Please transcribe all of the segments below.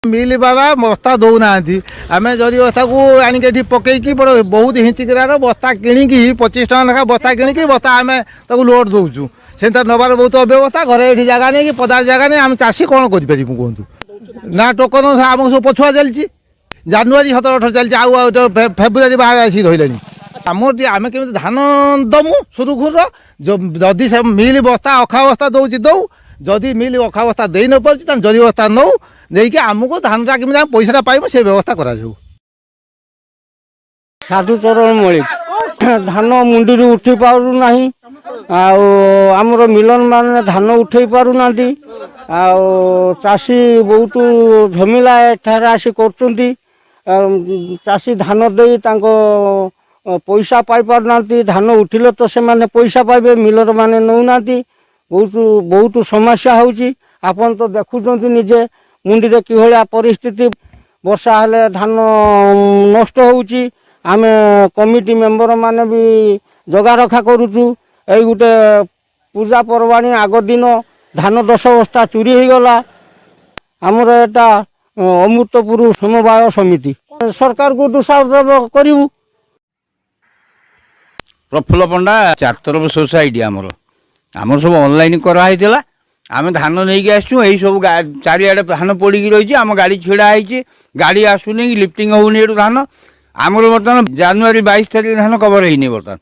मिल बाला बस्ता दौना आम जरी बस्ता को आणिक पकईकी बहुत हिंचिकार बस्ता किणिकी 25 टका लेखा बस्ता किणिकी बस्ता आम लोड दौचु से नबार बहुत अव्यवस्था घरे ये जगह नहीं कि पदार जगह नहीं आम चाषी कौन कर कहतु ना टोकन आम सब पछुआ चलती जानुरी 17-18 चलती आउ फेब्रुआरी बाहर आसी धरले आमर आम केमी धान दमु सुरुखुर जदि से मिल बस्ता अखा बस्ता दौची दौ जदि मिल अखा बस्ता दे न पार्टी जरी बस्ता नौ नहीं आमको धानटा केमी पैसा पाइब से व्यवस्था करा साधुचरण मलिक धान मुंडी उठी पारु नहीं आमर मिलन मान धान उठे पारना चाषी बहुत झमेला एठारे आसी कर चाषी धान दे पैसा पाई पारना धान उठिले तो से माने पैसा पाइबे मिलर माने नौना बहुत बहुत समस्या होची आपन तो देखुछन निजे मुंडी रे कि भलिया परिस्थिति वर्षा हेले धान नष्ट होची आमे कमिटी मेंबर माने भी जगा रखा करूचु ए गुटे पूजा पर्वाणी आग दिन धान 10 बस्ता चोरी हो गला आमर एटा अमृतपुर समवाय समिति सरकार को दोषारोप करू। प्रफुल्ल पंडा 4 तरफ सोसाइटी आमर सब ऑनलाइन कराई आम धान नहीं आसचु यही सब चारिआडे धान पड़ी रही आम गाड़ी छिड़ा है गाड़ी आसुनी लिफ्टिंग होनी धान आमर बर्तमान जानुरी 22 तारीख धान कवर होनी बर्तमान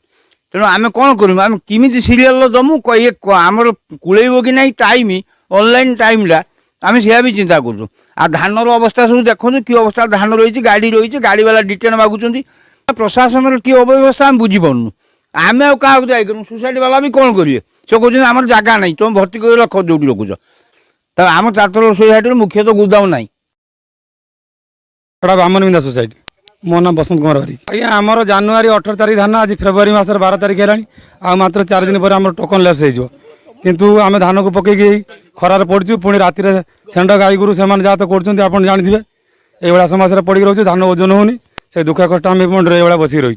तेणु आम कौन करूँ आम किमी सीरियल दमु ये आमर कूल कि ना टाइम ऑनलाइन टाइमटा आम से भी चिंता करूँ आ धानर अवस्था सब देखो कि अवस्था धान रही गाड़ी वाला डिटेन मागुंट प्रशासन कि अव्यवस्था आम बुझीपारनु आम क्या जाए सोसाइटी वाला भी कौन करेंगे से कहते आम जगह नहीं तुम भर्ती कर रख जो रखुच तो आम 4 तरफ सोसाइटी मुख्य तो गोदाम ना ब्राह्मणबिंदा सोसाइटी मो नाम बसंत कुमार हरी आज्ञा आमर जानुरी 18 तारीख धान आज फेब्रुआरी मासर 12 तारीख है मात्र 4 दिन पर आम टोकन लैप्स हो किंतु आम धान को पकईकि खरार पड़चु पुणी राति सेंड गाई गुरु से जहाँ तो कर जानते ये समस्या पड़ी रोचे धान ओजन होनी से दुख कष्ट आम ये बसिक रही